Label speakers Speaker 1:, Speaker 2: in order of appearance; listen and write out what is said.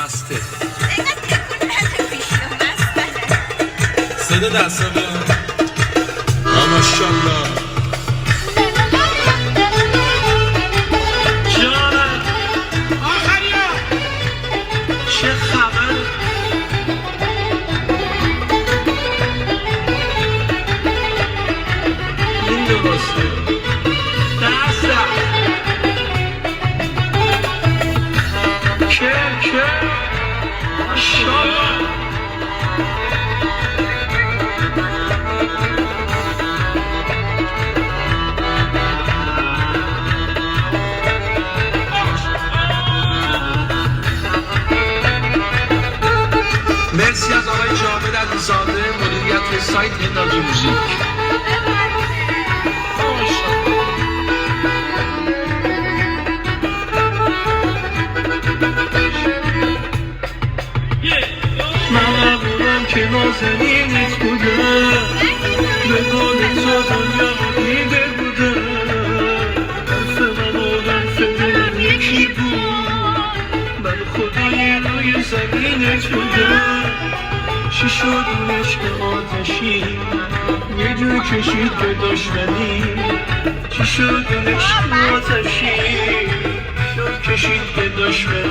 Speaker 1: مسته
Speaker 2: اینقدر تکون نده پیشو مسته.
Speaker 1: صدا دستمه ماشالله جانم آخریا چه خبر این درسته دستم که ماشالله مرسی از آقای جاوید علیزاده مدیریت سایت هنداجی موزیک. من نبودم که نازنینت بودم به قول تو دنیا رو دیده بودم حرف من و حرف دلم یکی بود من خدای روی زمینت بودم چی شد این عشق آتشی یه جور کشید به دشمنی چی شد این عشق آتشی شد کشید به دشمنی